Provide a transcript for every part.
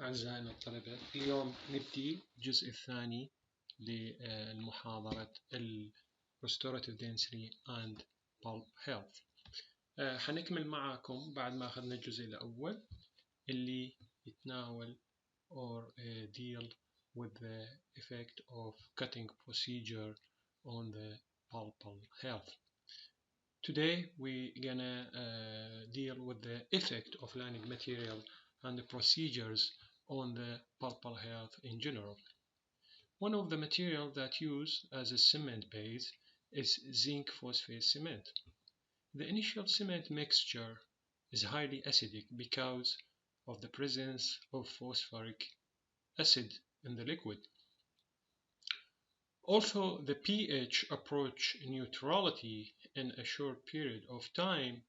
أعزائنا الطلبة، اليوم نبدي الجزء الثاني للمحاضرة Restorative dentistry and pulp health. حنكمل معاكم بعد ما أخذنا الجزء الأول اللي يتناول or deal with the effect of cutting procedure on the pulpal health. Today we're gonna deal with the effect of lining material and the procedures on the pulpal health in general. One of the materials that used as a cement base is zinc phosphate cement. The initial cement mixture is highly acidic because of the presence of phosphoric acid in the liquid. Although the pH approach neutrality in a short period of time,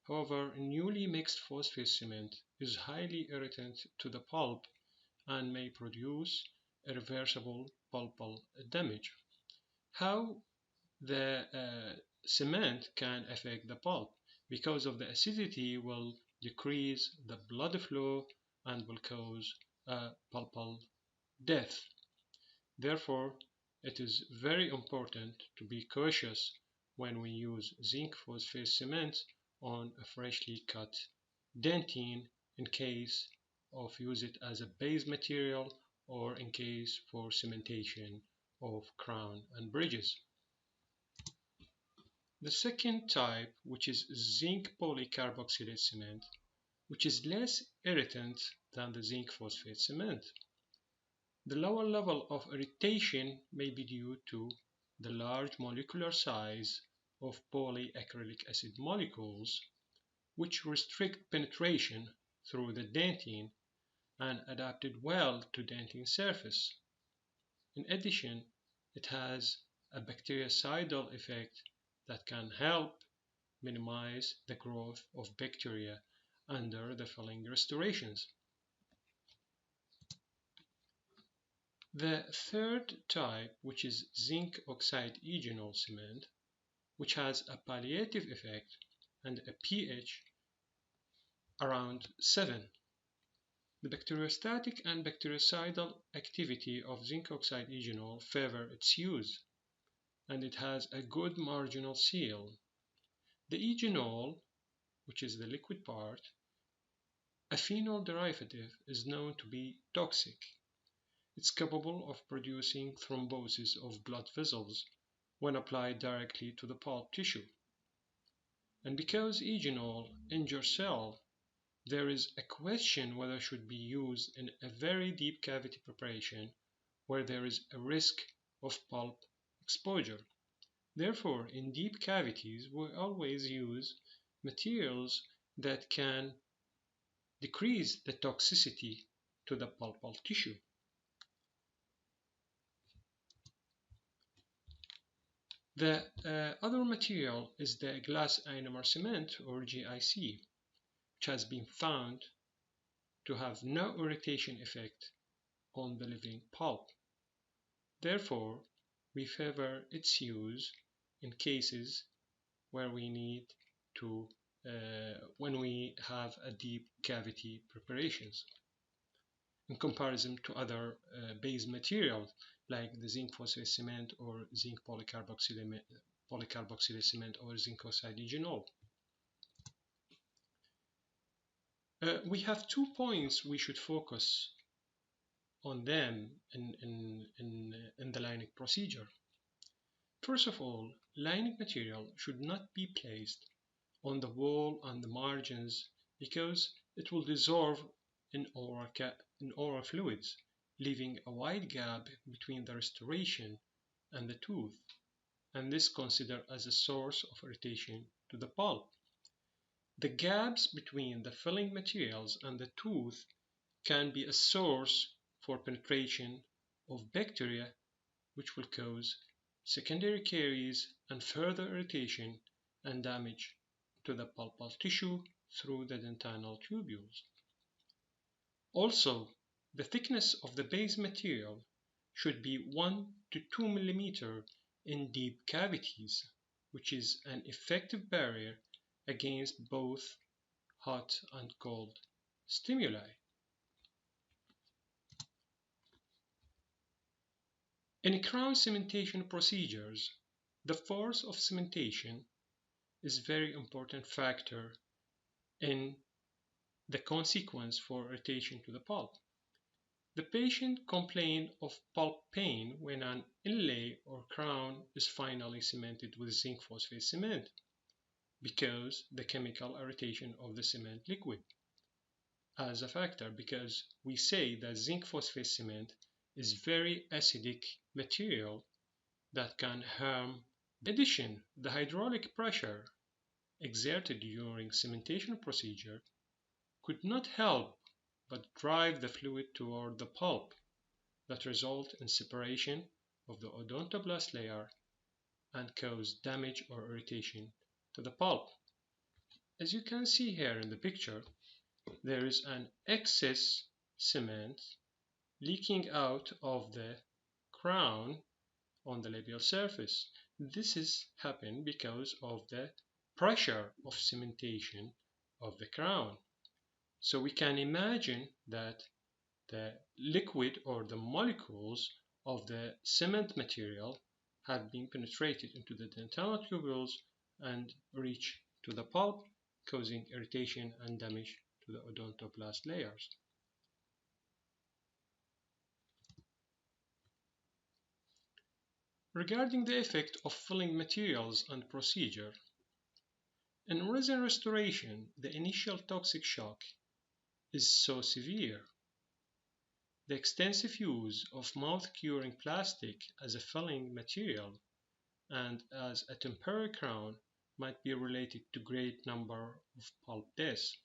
however, newly mixed phosphate cement is highly irritant to the pulp and may produce irreversible pulpal damage. How the cement can affect the pulp? Because of the acidity will decrease the blood flow and will cause a pulpal death. Therefore, it is very important to be cautious when we use zinc phosphate cement on a freshly cut dentine in case of use it as a base material or in case for cementation of crown and bridges. The second type, which is zinc polycarboxylate cement, which is less irritant than the zinc phosphate cement. The lower level of irritation may be due to the large molecular size of polyacrylic acid molecules, which restrict penetration through the dentine and adapted well to dentine surface. In addition, it has a bactericidal effect that can help minimize the growth of bacteria under the filling restorations. The third type, which is zinc oxide eugenol cement, which has a palliative effect and a pH around 7. The bacteriostatic and bactericidal activity of zinc oxide eugenol favor its use, and it has a good marginal seal. The eugenol, which is the liquid part, a phenol derivative, is known to be toxic. It's capable of producing thrombosis of blood vessels when applied directly to the pulp tissue. And because eugenol injures cell, there is a question whether it should be used in a very deep cavity preparation where there is a risk of pulp exposure. Therefore, in deep cavities, we always use materials that can decrease the toxicity to the pulpal tissue. The other material is the glass ionomer cement, or GIC, which has been found to have no irritation effect on the living pulp. Therefore, we favor its use in cases where we need to, when we have a deep cavity preparations, in comparison to other base materials like the zinc phosphate cement or zinc polycarboxylate cement or zinc oxide eugenol. We have 2 points we should focus on them in the lining procedure. First of all, lining material should not be placed on the wall and the margins because it will dissolve in oral fluids, leaving a wide gap between the restoration and the tooth, and this considered as a source of irritation to the pulp. The gaps between the filling materials and the tooth can be a source for penetration of bacteria, which will cause secondary caries and further irritation and damage to the pulpal tissue through the dentinal tubules. Also, the thickness of the base material should be 1 to 2 mm in deep cavities, which is an effective barrier against both hot and cold stimuli. In crown cementation procedures, the force of cementation is a very important factor in the consequence for irritation to the pulp. The patient complained of pulp pain when an inlay or crown is finally cemented with zinc phosphate cement because the chemical irritation of the cement liquid as a factor, because we say that zinc phosphate cement is very acidic material that can harm. In addition, the hydraulic pressure exerted during cementation procedure could not help but drive the fluid toward the pulp that result in separation of the odontoblast layer and cause damage or irritation to the pulp. As you can see here in the picture, there is an excess cement leaking out of the crown on the labial surface. This is happened because of the pressure of cementation of the crown. So we can imagine that the liquid or the molecules of the cement material have been penetrated into the dental tubules and reach to the pulp, causing irritation and damage to the odontoblast layers. Regarding the effect of filling materials and procedure, in resin restoration, the initial toxic shock is so severe. The extensive use of mouth-curing plastic as a filling material and as a temporary crown might be related to great number of pulp deaths.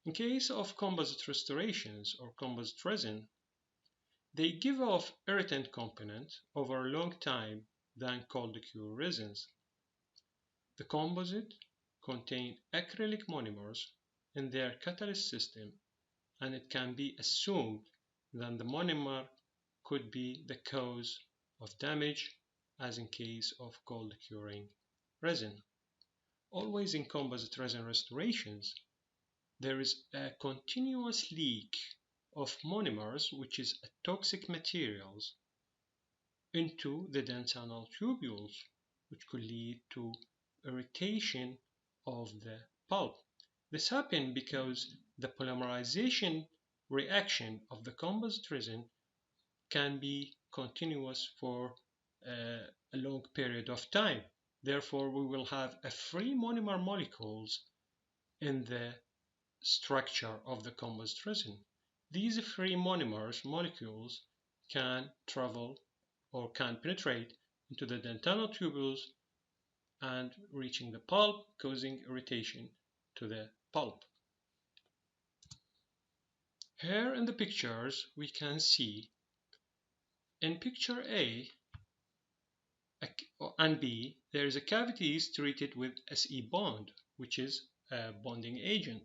In case of composite restorations or composite resin, they give off irritant component over a long time than cold cure resins. The composite contain acrylic monomers in their catalyst system, and it can be assumed that the monomer could be the cause of damage, as in case of cold curing resin. Always in composite resin restorations, there is a continuous leak of monomers, which is a toxic materials, into the dentinal tubules, which could lead to irritation of the pulp. This happened because the polymerization reaction of the composite resin can be continuous for a long period of time. Therefore, we will have a free monomer molecules in the structure of the composite resin. These free monomers molecules can travel or can penetrate into the dentinal tubules and reaching the pulp, causing irritation to the pulp. Here in the pictures we can see in picture A and B there is a cavities treated with SE bond, which is a bonding agent,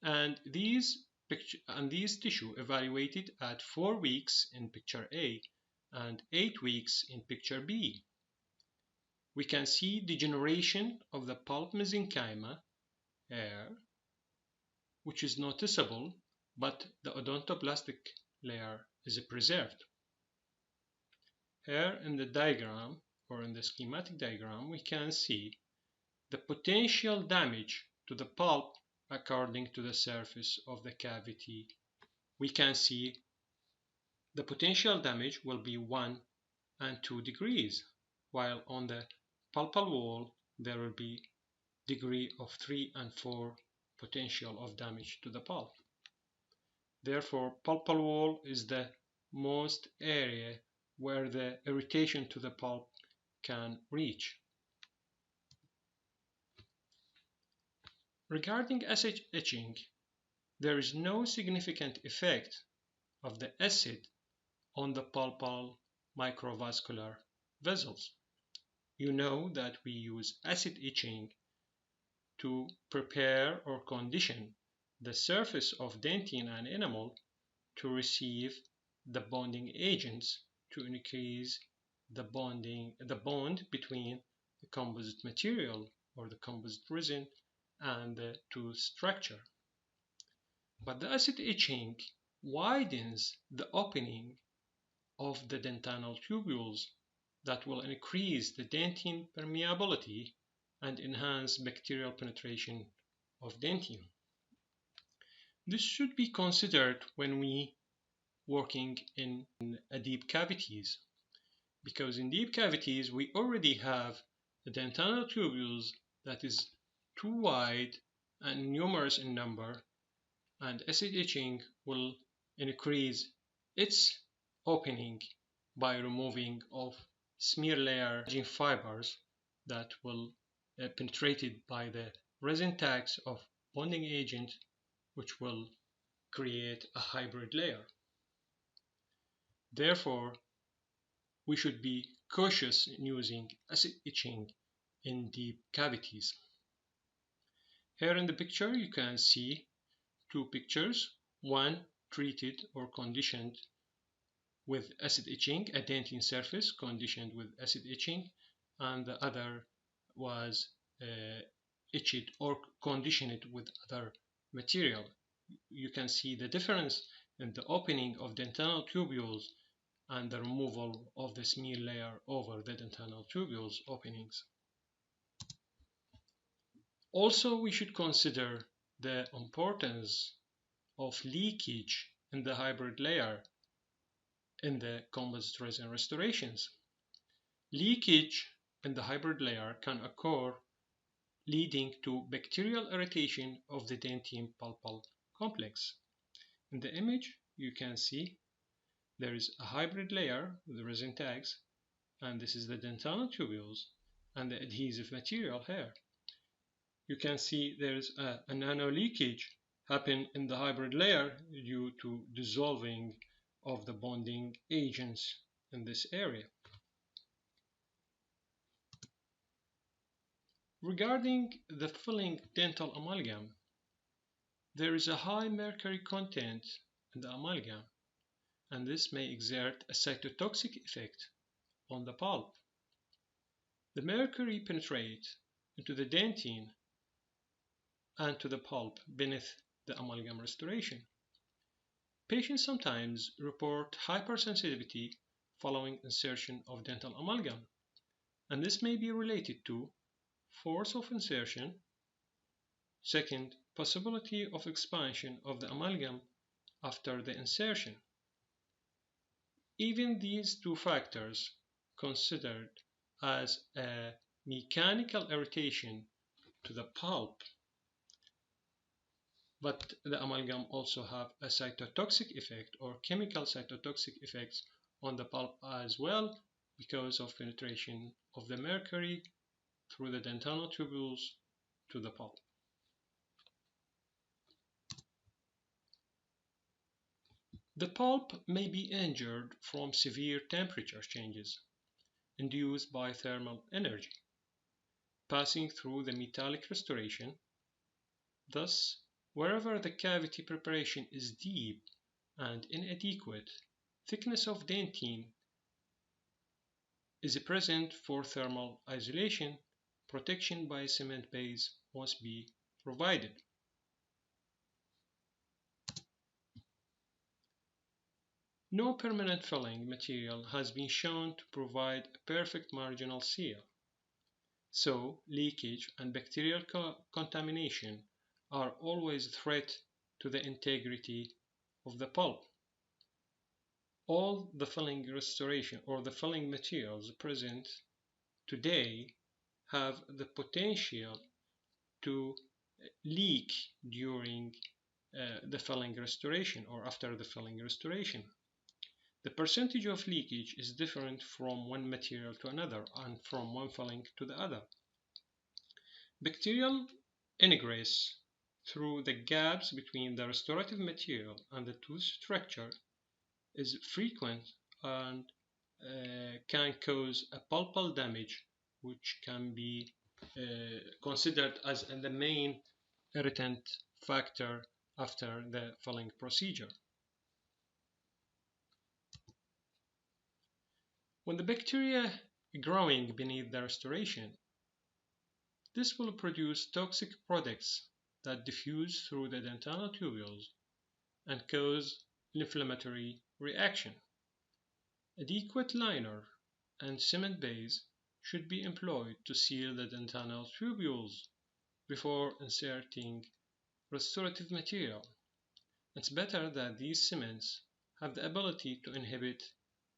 and these tissue evaluated at 4 weeks in picture A and 8 weeks in picture B. We can see degeneration of the pulp mesenchyma here, which is noticeable, but the odontoblastic layer is preserved. Here in the diagram, or in the schematic diagram, we can see the potential damage to the pulp according to the surface of the cavity. We can see the potential damage will be 1 and 2 degrees, while on the pulpal wall there will be degree of 3 and 4 potential of damage to the pulp. Therefore, pulpal wall is the most area where the irritation to the pulp can reach. Regarding acid etching, there is no significant effect of the acid on the pulpal microvascular vessels. You know that we use acid etching to prepare or condition the surface of dentine and enamel to receive the bonding agents to increase the bond between the composite material or the composite resin and the tooth structure. But the acid etching widens the opening of the dentinal tubules that will increase the dentine permeability and enhance bacterial penetration of dentium. This should be considered when we working in deep cavities, because in deep cavities we already have the dentinal tubules that is too wide and numerous in number, and acid etching will increase its opening by removing of smear layer fibers that will penetrated by the resin tags of bonding agent, which will create a hybrid layer. Therefore, we should be cautious in using acid etching in deep cavities. Here in the picture you can see two pictures, one treated or conditioned with acid etching, a dentine surface conditioned with acid etching, and the other was etched or conditioned with other material. You can see the difference in the opening of dentinal tubules and the removal of the smear layer over the dentinal tubules openings. Also, we should consider the importance of leakage in the hybrid layer in the composite resin restorations. Leakage in the hybrid layer can occur, leading to bacterial irritation of the dentium pulpal complex. In the image you can see there is a hybrid layer with the resin tags, and this is the dentinal tubules and the adhesive material here. You can see there is a nano leakage happen in the hybrid layer due to dissolving of the bonding agents in this area. Regarding the filling dental amalgam, there is a high mercury content in the amalgam, and this may exert a cytotoxic effect on the pulp. The mercury penetrates into the dentine and to the pulp beneath the amalgam restoration. Patients sometimes report hypersensitivity following insertion of dental amalgam, and this may be related to force of insertion, second, possibility of expansion of the amalgam after the insertion. Even these two factors considered as a mechanical irritation to the pulp, but the amalgam also have a cytotoxic effect or chemical cytotoxic effects on the pulp as well, because of penetration of the mercury through the dentinal tubules to the pulp. The pulp may be injured from severe temperature changes induced by thermal energy passing through the metallic restoration. Thus, wherever the cavity preparation is deep and inadequate, thickness of dentine is present for thermal isolation. Protection by a cement base must be provided. No permanent filling material has been shown to provide a perfect marginal seal, so leakage and bacterial contamination are always a threat to the integrity of the pulp. All the filling restoration or the filling materials present today have the potential to leak during the filling restoration or after the filling restoration. The percentage of leakage is different from one material to another and from one filling to the other. Bacterial ingress through the gaps between the restorative material and the tooth structure is frequent and can cause a pulpal damage, which can be considered as the main irritant factor after the filling procedure. When the bacteria growing beneath the restoration, this will produce toxic products that diffuse through the dentinal tubules and cause inflammatory reaction. Adequate liner and cement base should be employed to seal the dentinal tubules before inserting restorative material. It's better that these cements have the ability to inhibit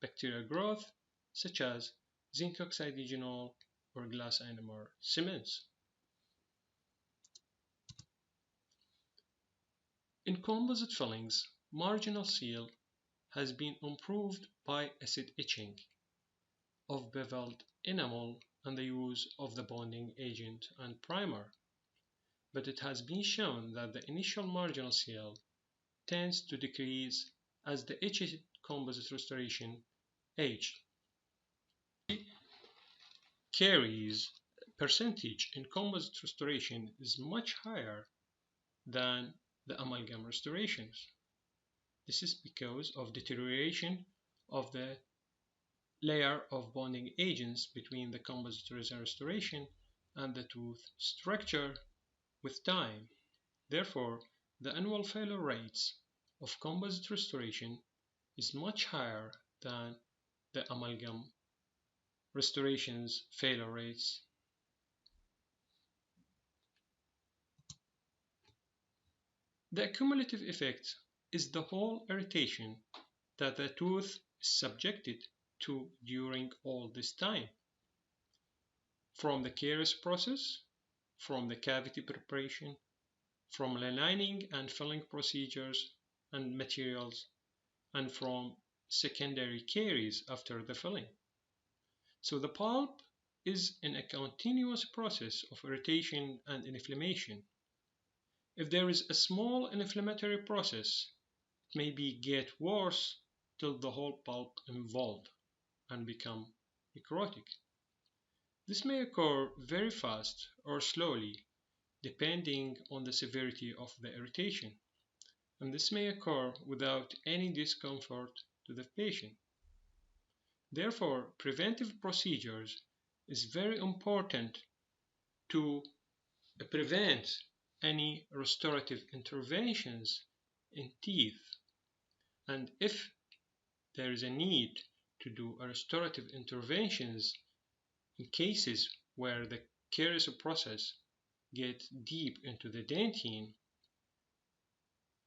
bacterial growth, such as zinc oxide eugenol or glass ionomer cements. In composite fillings, marginal seal has been improved by acid etching of beveled enamel and the use of the bonding agent and primer, but it has been shown that the initial marginal seal tends to decrease as the etched composite restoration aged. Caries percentage in composite restoration is much higher than the amalgam restorations. This is because of deterioration of the layer of bonding agents between the composite restoration and the tooth structure with time. Therefore, the annual failure rates of composite restoration is much higher than the amalgam restoration's failure rates. The cumulative effect is the whole irritation that the tooth is subjected to during all this time, from the caries process, from the cavity preparation, from the lining and filling procedures and materials, and from secondary caries after the filling. So the pulp is in a continuous process of irritation and inflammation. If there is a small inflammatory process, it may get worse till the whole pulp involved and become necrotic. This may occur very fast or slowly, depending on the severity of the irritation, and this may occur without any discomfort to the patient. Therefore, preventive procedures is very important to prevent any restorative interventions in teeth. And if there is a need to do restorative interventions in cases where the caries process gets deep into the dentine,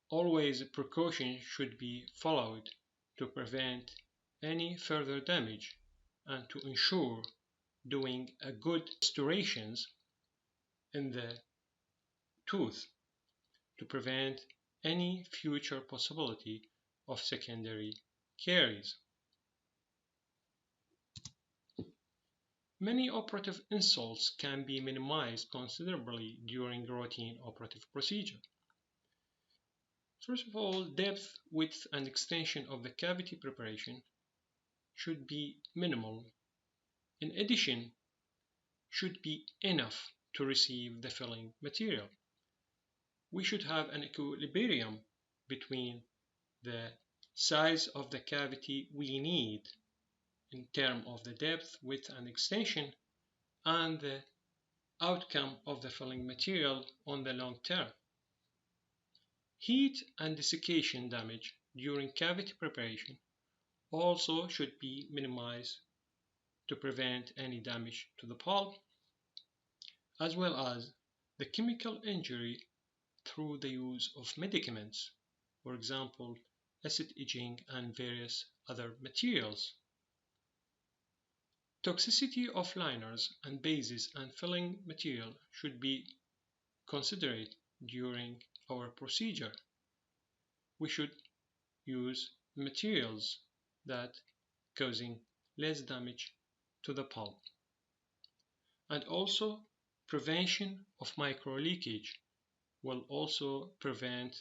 always precaution should be followed to prevent any further damage and to ensure doing a good restorations in the tooth to prevent any future possibility of secondary caries. Many operative insults can be minimized considerably during routine operative procedure. First of all, depth, width, and extension of the cavity preparation should be minimal. In addition, should be enough to receive the filling material. We should have an equilibrium between the size of the cavity we need in terms of the depth, width, and extension, and the outcome of the filling material on the long term. Heat and desiccation damage during cavity preparation also should be minimized to prevent any damage to the pulp, as well as the chemical injury through the use of medicaments, for example, acid etching and various other materials. Toxicity of liners and bases and filling material should be considered during our procedure. We should use materials that causing less damage to the pulp. And also prevention of micro leakage will also prevent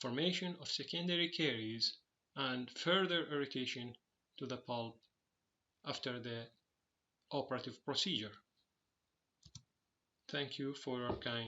formation of secondary caries and further irritation to the pulp after the operative procedure. Thank you for your kind